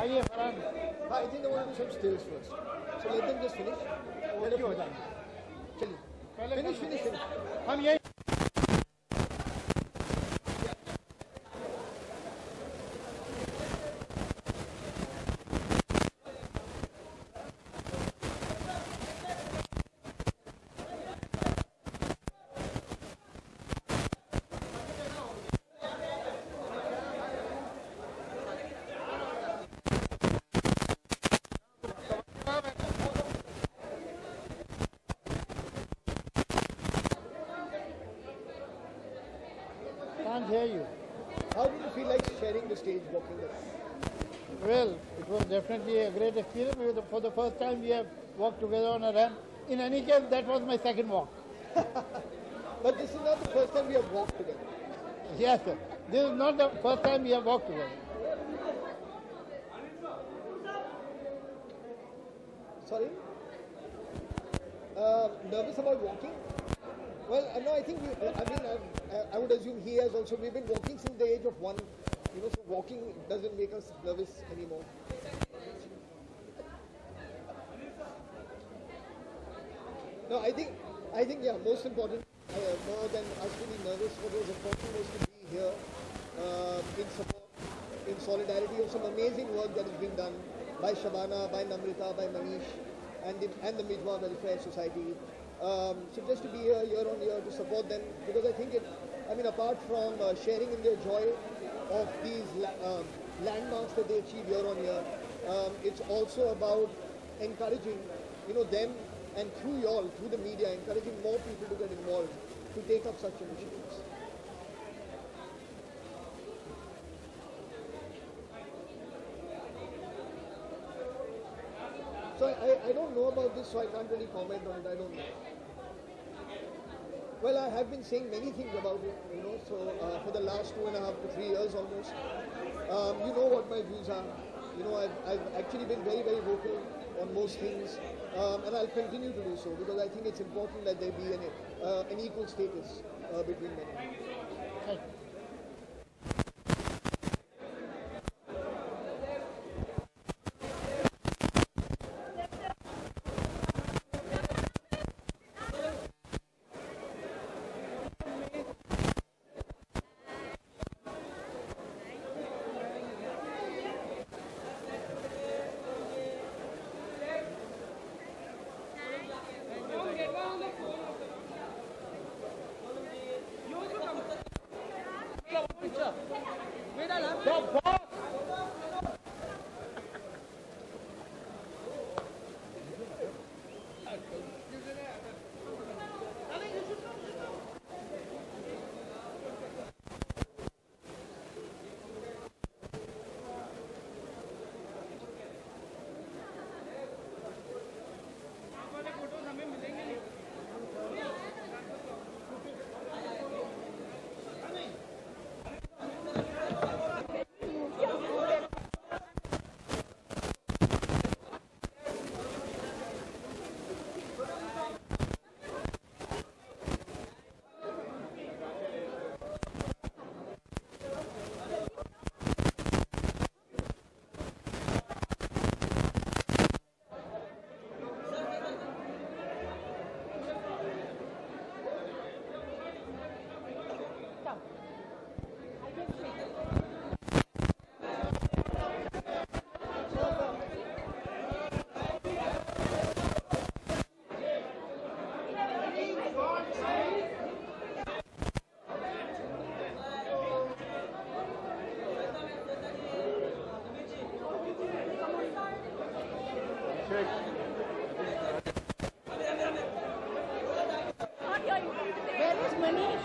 आइए Farhan. I think they want to do some stills first. So let them just finish. Let it finish. चलिए. Finish. हम यही can't hear you. How did you feel like sharing the stage, walking the? Well, it was definitely a great experience. For the first time we have walked together on a ramp. In any case, that was my second walk. But this is not the first time we have walked together. Yes, sir. This is not the first time we have walked together. Sorry? Nervous about walking? Well, no, I think, I would assume he has also, we've been walking since the age of 1, so walking doesn't make us nervous anymore. No, I think, yeah, most important, more than us to be nervous, what was important was to be here in support, in solidarity of some amazing work that is being done by Shabana, by Namrita, by Manish, and the Mijwa Welfare Society. So just to be here year on year to support them, because I think apart from sharing in their joy of these landmarks that they achieve year on year, it's also about encouraging, them, and through y'all, through the media, encouraging more people to get involved, to take up such initiatives. So I don't know about this, so I can't really comment on it. I don't know. Well, I have been saying many things about it, so for the last 2.5 to 3 years almost. You know what my views are. I've actually been very, very vocal on most things, and I'll continue to do so, because I think it's important that there be an equal status between men and women. Where is Manish?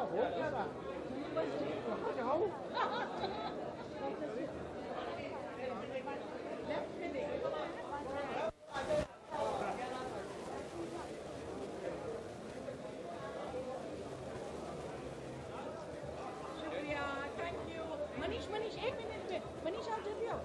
शुक्रिया, thank you. Manish एक minute में, मनीष आप जल्दी आओ।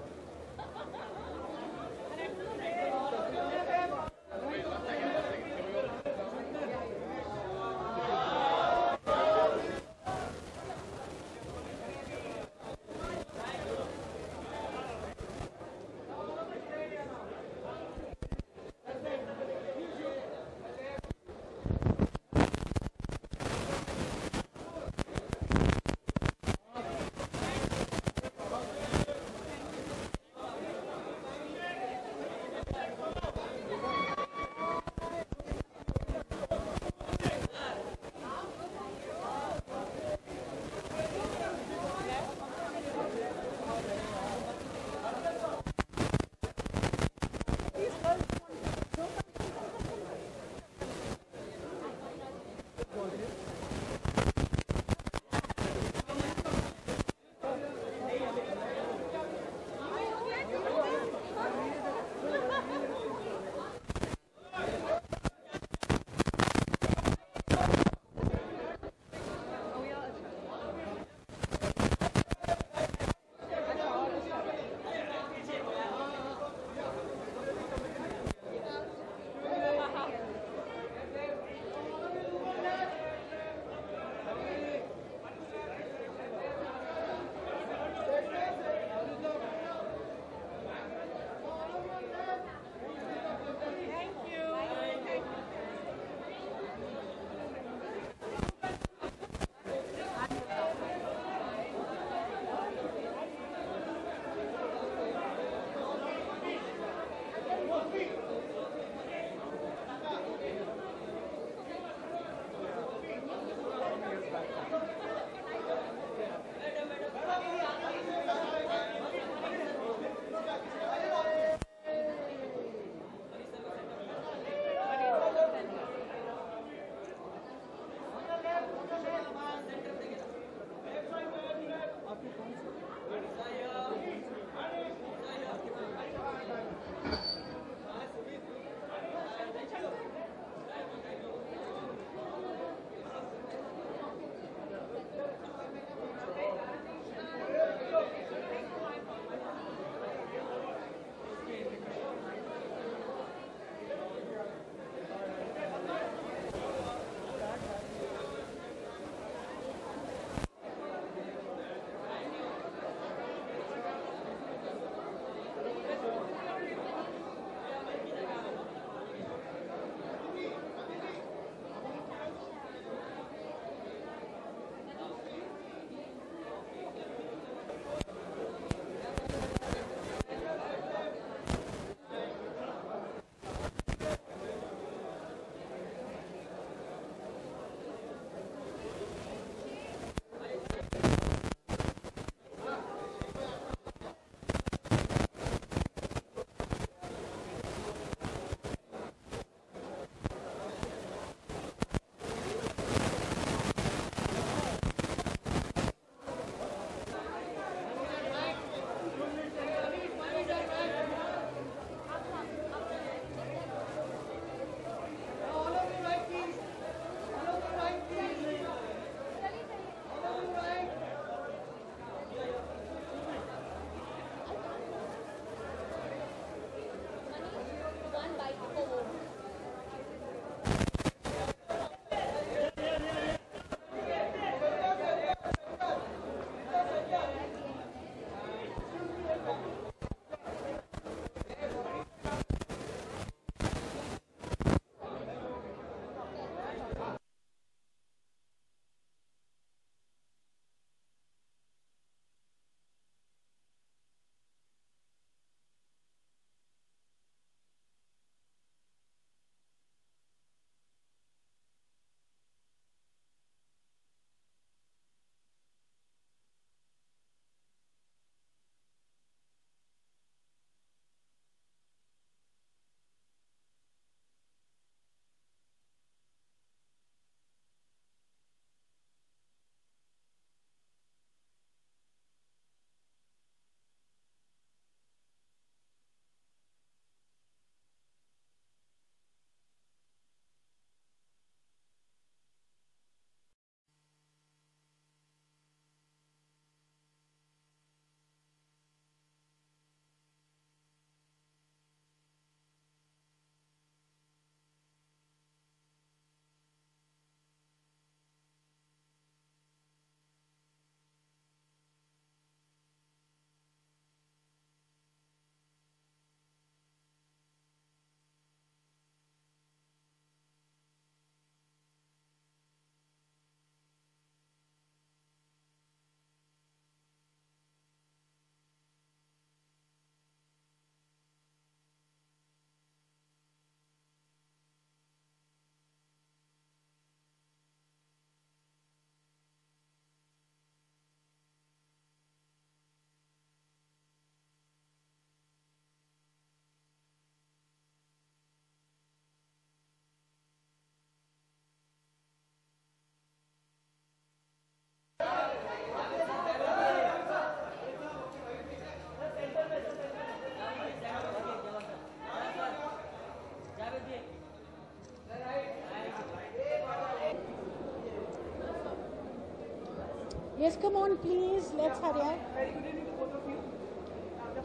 Yes, come on, please. Let's hurry up. Very good evening to both of you.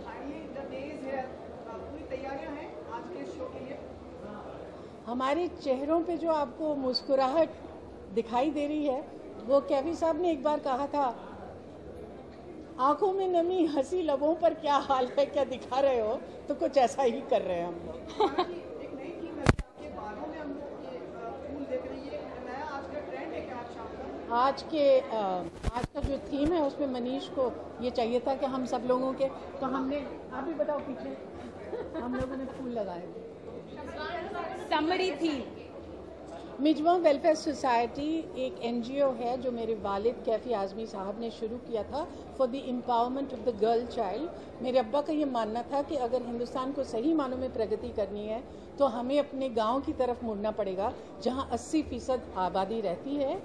Finally, the day is here. पूरी तैयारियां हैं आज के शो के लिए. हमारे चेहरों पे जो आपको मुस्कुराहट दिखाई दे रही है, वो कैफी साहब ने एक बार कहा था, आंखों में नमी, हंसी लबों पर क्या हाल है, क्या दिखा रहे हो, तो कुछ ऐसा ही कर रहे हैं हम लोग. एक नई थीम है आपके बालों में हम लोग ये फूल देख रहे हैं. ये नया आज का ट्रेंड है क्या आज शाम का? आज का जो थीम है उसमें मनीष को ये चाहिए था कि हम सब लोगों के, तो हमने, आप भी बताओ पीछे, हम लोगों ने फूल लगाए. समरी थी. मिजवा वेलफेयर सोसाइटी एक NGO है जो मेरे वालिद कैफी आज़मी साहब ने शुरू किया था for the empowerment of the girl child. मेरे अब्बा का ये मानना था कि अगर हिंदुस्तान को सही मानों में प्रगति करनी है तो हमें अपने गांव की तरफ मुड़ना पड़ेगा जहां 80% आबादी रहती है,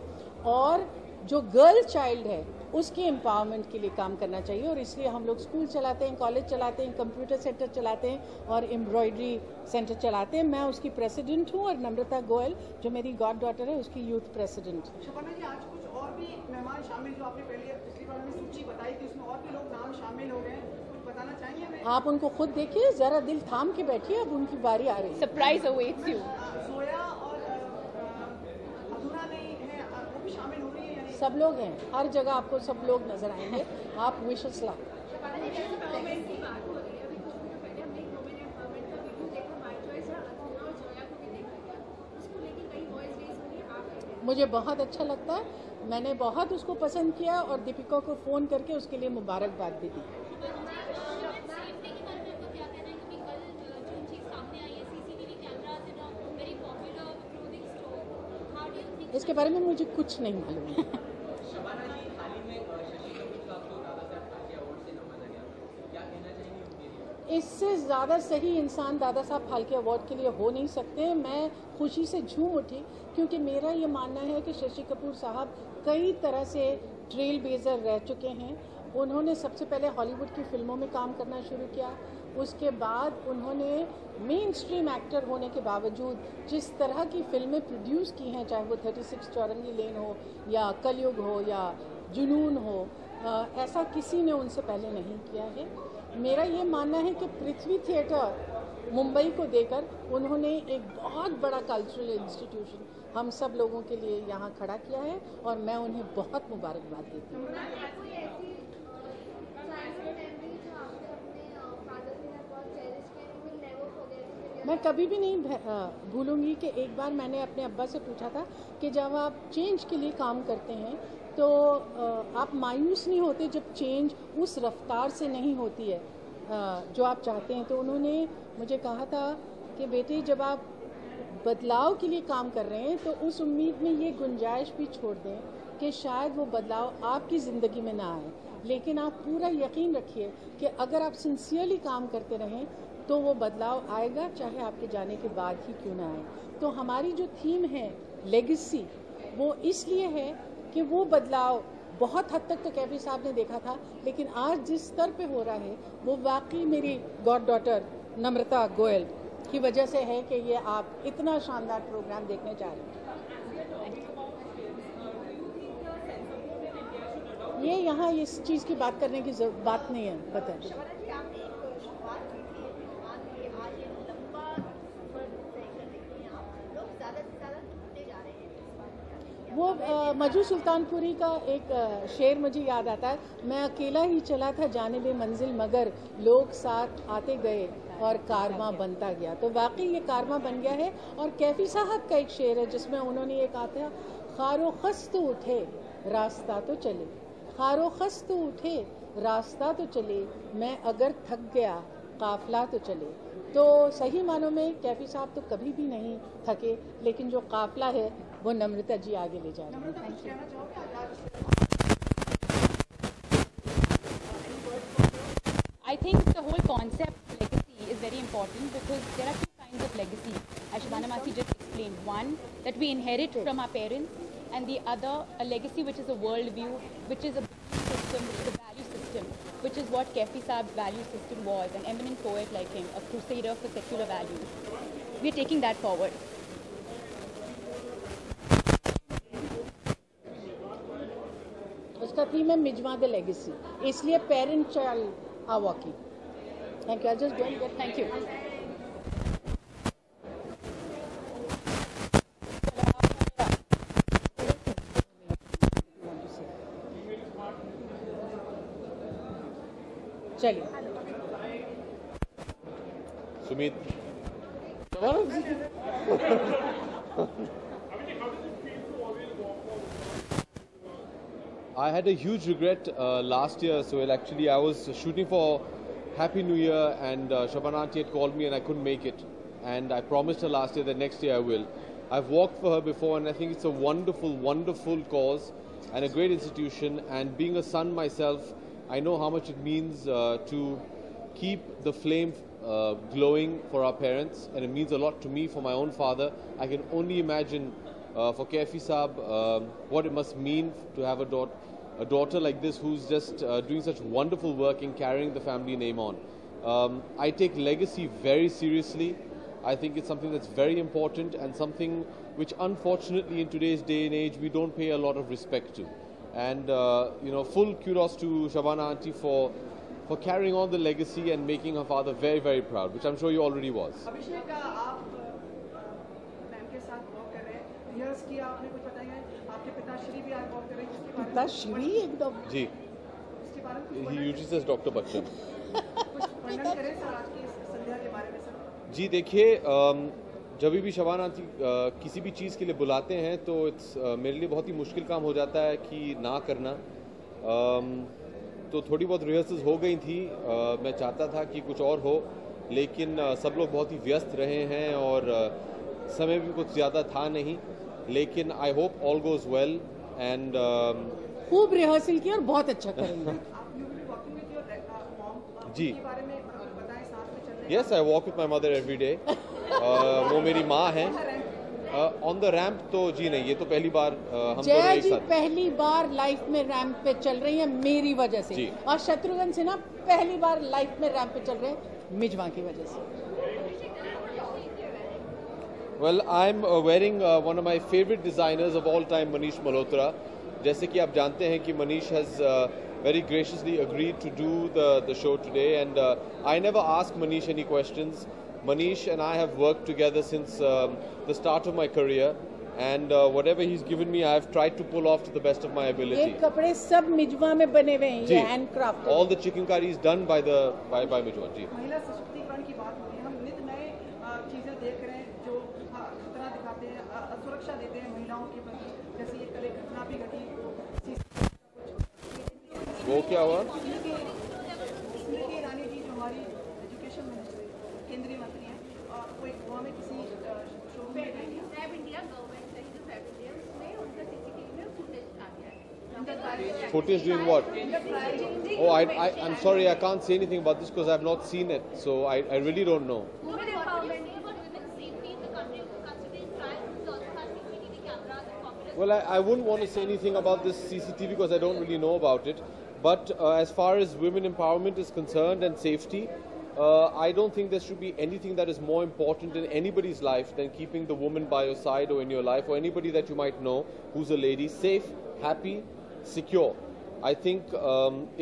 और जो गर्ल चाइल्ड है उसके एम्पावरमेंट के लिए काम करना चाहिए. और इसलिए हम लोग स्कूल चलाते हैं, कॉलेज चलाते हैं, कंप्यूटर सेंटर चलाते हैं और एम्ब्रॉयडरी सेंटर चलाते हैं. मैं उसकी प्रेसिडेंट हूँ और नम्रता गोयल जो मेरी गॉड डॉटर है उसकी यूथ प्रेसिडेंट. शबाना जी, आज कुछ और भी मेहमान शामिल, जो आपने पहले पिछली बार हमें सूची बताई थी उसमें और भी लोग नाम शामिल हो गए, कुछ बताना चाहेंगे हमें? आप उनको खुद देखिए, जरा दिल थाम के बैठिए, अब उनकी बारी आ रही है. Surprise awaits you. सोया और अधूरा नहीं है, वो भी शामिल हो रही है यानी? सब लोग हैं, हर जगह आपको सब लोग नजर आएंगे. आप विशेष ला. मुझे बहुत अच्छा लगता है, मैंने बहुत उसको पसंद किया और दीपिका को फ़ोन करके उसके लिए मुबारकबाद भी दी. इसके बारे में मुझे कुछ नहीं मालूम है. इससे ज़्यादा सही इंसान दादा साहब फाल्के अवार्ड के लिए हो नहीं सकते. मैं खुशी से झूम उठी क्योंकि मेरा ये मानना है कि शशि कपूर साहब कई तरह से ट्रेल ब्लेजर रह चुके हैं. उन्होंने सबसे पहले हॉलीवुड की फिल्मों में काम करना शुरू किया, उसके बाद उन्होंने मेन स्ट्रीम एक्टर होने के बावजूद जिस तरह की फिल्में प्रोड्यूस की हैं, चाहे वो 36 चौरंगी लेन हो या कलयुग हो या जुनून हो, ऐसा किसी ने उनसे पहले नहीं किया है. मेरा ये मानना है कि पृथ्वी थिएटर मुंबई को देकर उन्होंने एक बहुत बड़ा कल्चरल इंस्टीट्यूशन हम सब लोगों के लिए यहाँ खड़ा किया है और मैं उन्हें बहुत मुबारकबाद देती हूँ. मैं कभी भी नहीं भूलूंगी कि एक बार मैंने अपने अब्बा से पूछा था कि जब आप चेंज के लिए काम करते हैं तो आप मायूस नहीं होते जब चेंज उस रफ्तार से नहीं होती है जो आप चाहते हैं. तो उन्होंने मुझे कहा था कि बेटे, जब आप बदलाव के लिए काम कर रहे हैं तो उस उम्मीद में ये गुंजाइश भी छोड़ दें कि शायद वो बदलाव आपकी ज़िंदगी में ना आए, लेकिन आप पूरा यकीन रखिए कि अगर आप सिंसियरली काम करते रहें तो वो बदलाव आएगा, चाहे आपके जाने के बाद ही क्यों ना आए. तो हमारी जो थीम है लेगेसी, वो इसलिए है कि वो बदलाव बहुत हद तक तो कैफी साहब ने देखा था, लेकिन आज जिस स्तर पे हो रहा है वो वाकई मेरी गॉड डॉटर नम्रता गोयल की वजह से है कि ये आप इतना शानदार प्रोग्राम देखने जा रहे हैं. ये यहाँ इस चीज़ की बात करने की बात नहीं है. बताइए. वो मजू सुल्तानपुरी का एक शेर मुझे याद आता है, मैं अकेला ही चला था जानिबे मंजिल मगर लोग साथ आते गए और कारवां बनता गया. तो वाकई ये कारवां बन गया है. और कैफी साहब का एक शेर है जिसमें उन्होंने ये कहा था, खारो खस तो उठे रास्ता तो चले, खारो खस तो उठे रास्ता तो चले, मैं अगर थक गया काफिला तो चले. तो सही मानों में कैफी साहब तो कभी भी नहीं थके, लेकिन जो काफिला है वो नम्रता जी आगे ले जा रही है. I think the whole concept of legacy is very important because there are two kinds of legacy, as Shabana Masi just explained. One, that we inherit from our parents, and the other, a legacy which is a world view, which is a system, which is a value system, which is what Kefi Saab's value system was, an eminent poet like him, a crusader for secular values. We are taking that forward. उसका सती में मिजवा the legacy, इसलिए parent child are working. Thank you. I just don't get. Thank you. चलिए. Sumit. I had a huge regret last year, Sohail. Actually, I was shooting for Happy New Year, and Shabana aunty had called me and I couldn't make it. And I promised her last year that next year I will. I've walked for her before, and I think it's a wonderful, wonderful cause and a great institution. And being a son myself, I know how much it means to keep the flame glowing for our parents, and it means a lot to me for my own father. I can only imagine for Kaifi Saab what it must mean to have a daughter like this who's just doing such wonderful work in carrying the family name on. I take legacy very seriously. I think it's something that's very important and something which unfortunately in today's day and age we don't pay a lot of respect to. And full kudos to Shabana aunty for carrying on the legacy and making her father very, very proud, which I'm sure he already was. अभिषेक आप ma'am के साथ work कर रहे हैं, rehearse किया आपने, कुछ बताइए. आपके पिताश्री भी आज वर्क कर रहे हैं, जिसके बारे में पिताश्री एकदम जी. उसके बारे में कुछ He usually says Dr. Bachchan. वर्णन करें सर आज की इस संध्या के बारे में सर. जी देखिए, जब भी शबाना आंटी किसी भी चीज़ के लिए बुलाते हैं तो मेरे लिए बहुत ही मुश्किल काम हो जाता है कि ना करना. तो थोड़ी बहुत रिहर्सल्स हो गई थी. मैं चाहता था कि कुछ और हो, लेकिन सब लोग बहुत ही व्यस्त रहे हैं और समय भी कुछ ज़्यादा था नहीं. लेकिन I hope all goes well and खूब रिहर्सल की और बहुत अच्छा करेंगे. आप you will be working with your mom ji. के बारे में बताएं, साथ में चल रहे yes, I walk with my mother every day. वो मेरी माँ हैं. ऑन द रैम्प तो जी नहीं, ये तो पहली बार हम दोनों जया एक जी साथ. पहली बार लाइफ में रैंप पे चल रही है मेरी वजह से, जी. और शत्रुघ्न सिन्हा पहली बार लाइफ में रैंप पे चल रहे हैं मिजवा की वजह से. Well, I'm wearing one of my favorite designers of all time, Manish Malhotra. जैसे कि आप जानते हैं कि Manish has very graciously agreed to do the show today, and I never ask Manish any questions. Manish and I have worked together since the start of my career, and whatever he's given me, I've tried to pull off to the best of my ये ability. कपड़े सब मिजवा में बने हुए हैं, जी. ये handcraft. All the chikankari is done by Mijwan ji. महिला सशक्तिकरण की बात होती है. हम नित नए चीजें देख रहे हैं जो खतरा दिखाते हैं, असुरक्षा देते हैं महिलाओं के प्रति. जैसे ये कल एक घटना भी घटी. वो क्या हुआ? स्मृति ईरानी जी जो हमारी एजुकेशन मिनिस्टर केंद्रीय मंत्री हैं, वो एक गोवा में किसी शो में गई थी. Footage doing what? Oh, I'm sorry, I can't say anything about this because I've not seen it, so I really don't know. Well, I wouldn't want to say anything about this CCTV because I don't really know about it. But as far as women empowerment is concerned and safety, I don't think there should be anything that is more important in anybody's life than keeping the woman by your side or in your life, or anybody that you might know who's a lady, safe, happy, secure. I think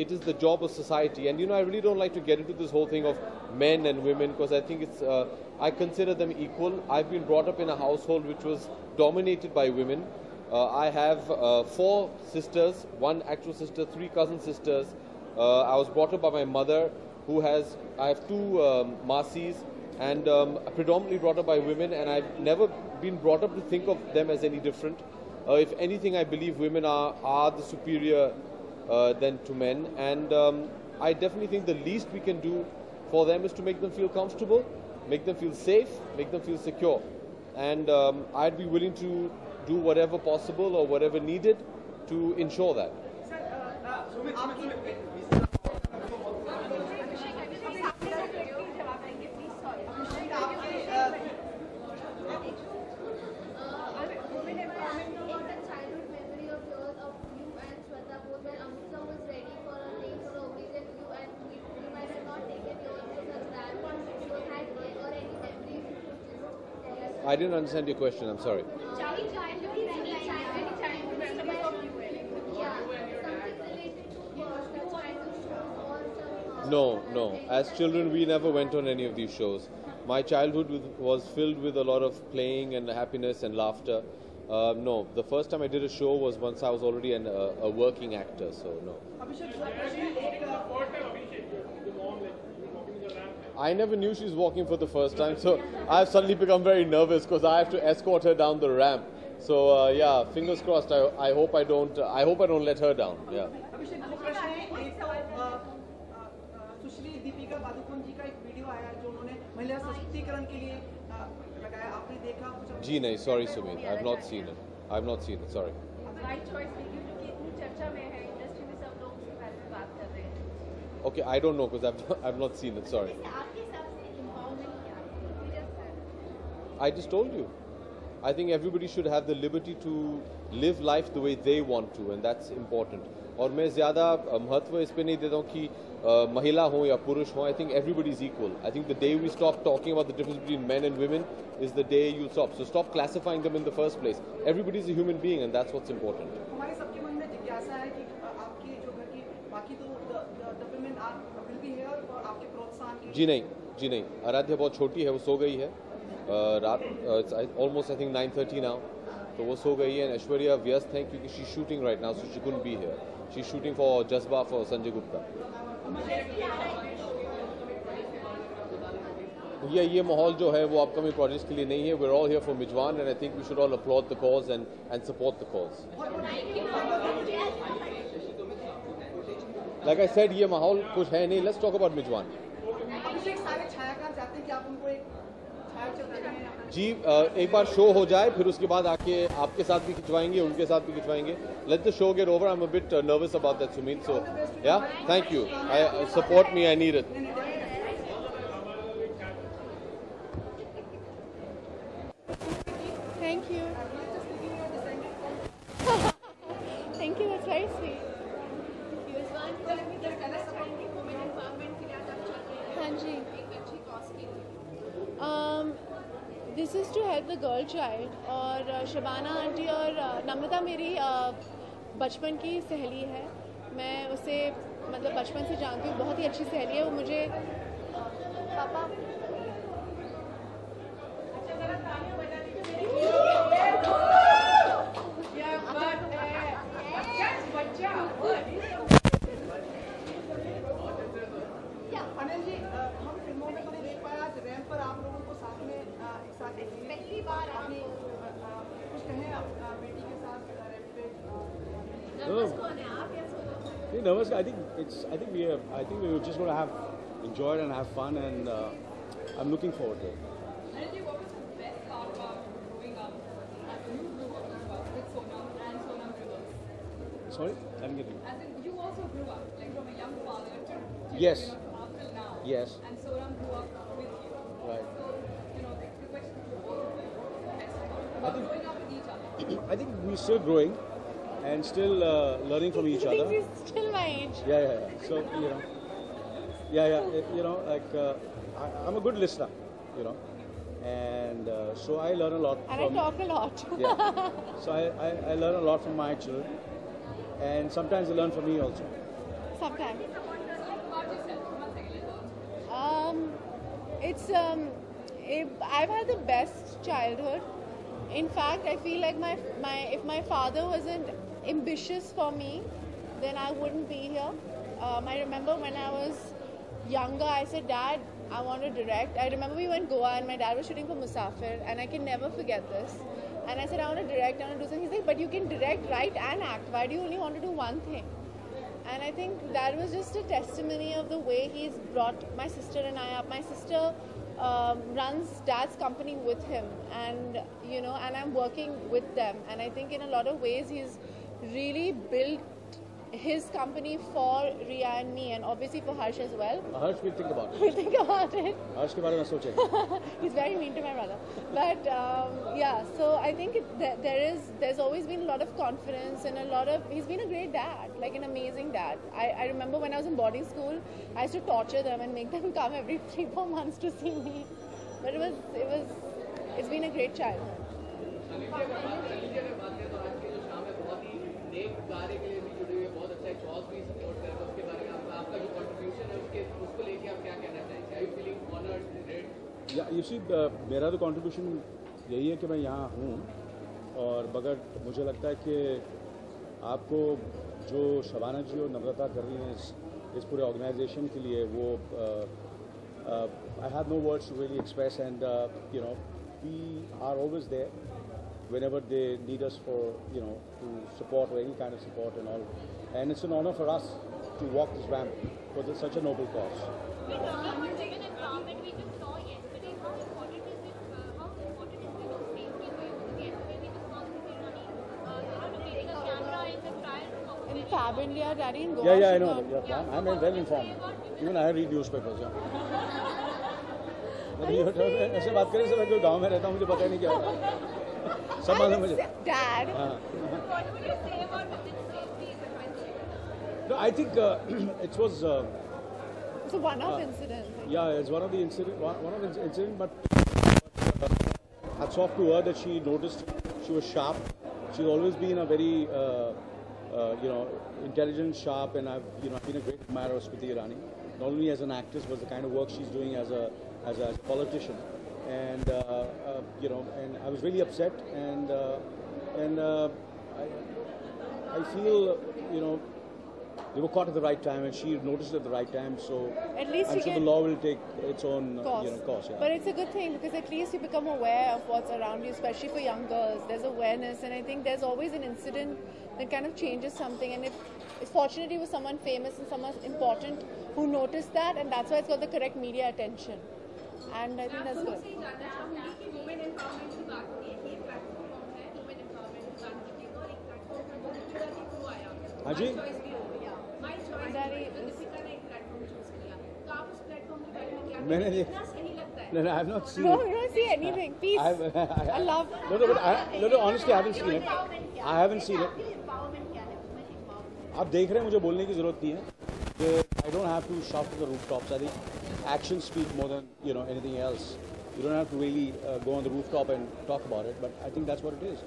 it is the job of society. And I really don't like to get into this whole thing of men and women because I think I consider them equal. I've been brought up in a household which was dominated by women. I have 4 sisters, 1 actual sister, 3 cousin sisters. I was brought up by my mother I have 2 masis, and predominantly brought up by women, and I've never been brought up to think of them as any different. If anything, I believe women are the superior than to men, and I definitely think the least we can do for them is to make them feel comfortable, make them feel safe, make them feel secure. And I'd be willing to do whatever possible or whatever needed to ensure that. I didn't understand your question, I'm sorry. No. As children, we never went on any of these shows. My childhood was filled with a lot of playing and happiness and laughter. No, the first time I did a show was once I was already a working actor, so no. I never knew she was walking for the first time, so I've suddenly become very nervous because I have to escort her down the ramp. So yeah, fingers crossed. I hope I don't let her down. Yeah. सुश्री दीपिका पादुकोण जी का एक video आया जो उन्होंने महिला सशक्तिकरण के लिए लगाया, आपने देखा? जी नहीं, sorry Sumit, I've not seen it. Sorry. Right choice देखी क्योंकि इतनी चर्चा में है, इंडस्ट्री में सब लोग उसके बारे में बात कर रहे हैं. Okay, I don't know because I've not seen it. Sorry. आपके हिसाब से एम्पावरमेंट क्या है? I just told you. I think everybody should have the liberty to live life the way they want to, and that's important. और मैं ज़्यादा महत्व इस पे नहीं देता हूँ कि महिला हो या पुरुष हो. I think everybody is equal. I think the day we stop talking about the difference between men and women is the day you stop. So stop classifying them in the first place. Everybody is a human being, and that's what's important. हमारे सबके मन में जिज्ञासा है कि आपकी जो घर की बाकी तो the women will be here और आपके प्रोत्साहन के. जी नहीं. आराध्या बहुत छोटी है, वो सो गई है. रात almost I think 9:30 now. तो वो सो गई है. ऐश्वर्या व्यस्त है क्योंकि she's shooting right now, so she couldn't be here. She's shooting for Jazba for Sanjay Gupta. ये माहौल जो है वो अपकमिंग प्रोजेक्ट्स के लिए नहीं है. We're all here for Mijwan, and I think we should all applaud the cause and support the cause. Like I said, ये माहौल कुछ है नहीं. Let's talk about Mijwan. अभिषेक सारे छायाकार चाहते हैं कि आप उनको एक छायाचित्र दें. जी एक बार शो हो जाए फिर उसके बाद आके आपके साथ भी खिंचवाएंगे, उनके साथ भी खिंचवाएंगे. Let the show get over. I'm a bit nervous about that, Sumit. So yeah, thank you. Support me. I need it. Thank you. Thank you. That's very sweet. हाँ जी. This is to help the girl child. और Shabana aunty और नम्रता मेरी बचपन की सहेली है. मैं उसे मतलब बचपन से जानती हूँ, बहुत ही अच्छी सहेली है वो. मुझे पापा अनिल जी, हम फिल्मों में तो नहीं देख पाया, आज रैंप पर आप लोगों को साथ में एक साथ पहली बार आपने कुछ कहें बेटी के साथ रैंप पे. Nervous. I think we were just going to enjoy it and have fun, and I'm looking forward to it. Anil ji, what was the best part about growing up as you grew up with Sonam and Sonam Brothers? Sorry, I didn't get you. As in, you also grew up like from a young father to Yes. up till now. Yes. And Sonam grew up with you. Right. So, the question is, what was the best about growing up with each other? I think we're still growing and still learning from each other. He's still my age. Yeah. So I'm a good listener, and so I learn a lot. And from, I talk a lot. Yeah. So I learn a lot from my children, and sometimes they learn from me also. Sometimes. I've had the best childhood. In fact, I feel like if my father wasn't ambitious for me, then I wouldn't be here. I remember when I was younger, I said, Dad, I want to direct. I remember we went Goa and my dad was shooting for Musafir, and I can never forget this. And I said, I want to direct, I want to do something. He's like, but you can direct, write and act. Why do you only want to do one thing? And I think that was just a testimony of the way he's brought my sister and I up. My sister runs Dad's company with him, and and I'm working with them. And I think in a lot of ways he's really built his company for Riya and me, and obviously for Harsh as well. Harsh will think about it. We'll think about it. Harsh ke bare mein soche. He's very mean to my brother. But so I think there's always been a lot of confidence and he's been a great dad, like an amazing dad. I remember when I was in boarding school, I used to torture them and make them come every 3-4 months to see me. But it's been a great childhood. कार्य के लिए भी जुड़े हुए बहुत अच्छा एक cause भी सपोर्ट कर रहे हैं, उसके बारे में आपका जो कंट्रीब्यूशन है उसके मेरा तो कंट्रीब्यूशन यही है कि मैं यहाँ हूँ और मगर मुझे लगता है कि आपको जो शबाना जी और नम्रता कर रही हैं इस पूरे ऑर्गेनाइजेशन के लिए वो I have no words to really express and we are always there whenever they need us for to support or any kind of support and all, and it's an honor for us to walk this ramp for such a noble cause. We talking about women empowerment. We just saw yesterday. How important is it? How important is it safety for you? Because yesterday we just saw Smriti Irani, locating a camera in the trial. In Fab India, Daddy, in Goa. Yeah, I know. Yeah, I'm well informed. Even I read newspapers. ऐसे बात करें sir, मैं कोई गांव में रहता हूँ, मुझे पता नहीं क्या होता है. सब मालूम मुझे. Dad. What would you say about women's safety in the country? No, I think it was. It's a one-off incident. Yeah, it's one of the incident, but hats off to her that she noticed. She was sharp. She's always been a very intelligent, sharp, and I've been a great admirer of Smriti Irani. Not only as an actress, but the kind of work she's doing as a politician. And and I was really upset, and I feel they were caught at the right time, and she noticed it at the right time. So At least I'm you sure the law will take its own course. Yeah. But it's a good thing because at least you become aware of what's around you, especially for young girls. There's awareness, and I think there's always an incident that kind of changes something. And it's fortunately was someone famous and someone important who noticed that, and that's why it's got the correct media attention. And I think that's good. जानना चाहूँगी कि women empowerment की बात हो रही है, ये platform है women empowerment की बात करने का, और एक प्लेटफॉर्म को आया. हाँ जी. My choice भी हो गया. My choice तो दीपिका ने एक प्लेटफॉर्म चूज किया. तो आप उस प्लेटफॉर्म के बारे में क्या मैंने कितना सही लगता है? No, I have not seen No, it. you don't see anything. Peace. I love. No, honestly, I haven't seen it. I haven't seen it. Empowerment क्या है? Women empowerment. आप देख रहे हैं, मुझे बोलने की जरूरत नहीं है. I don't have to shout to the rooftops. I think actions speak more than anything else. You don't have to really go on the rooftop and talk about it, but I think that's what it is,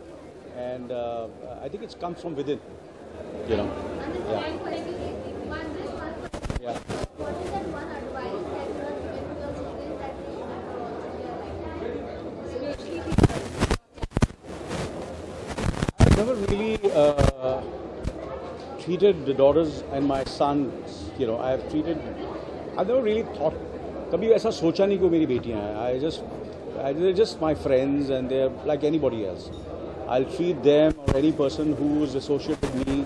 and I think it comes from within. Yeah. Yeah. What is that one advice that you are giving to your children that they should approach? I've never really treated the daughters and my sons. I've never really thought. कभी ऐसा सोचा नहीं कि मेरी बेटियां हैं. They're just my friends, and they're like anybody else. I'll treat them or any person who is associated with me,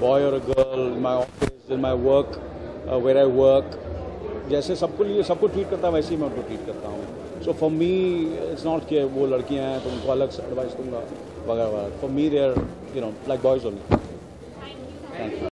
boy or a girl, in my office, in my work, where I work. जैसे सबको treat करता हूँ, वैसे ही मैं उनको treat करता हूँ. So for me, it's not कि वो लड़कियां हैं तो उनको अलग एडवाइस दूंगा वगैरह. For me, they're like boys only. Thank you.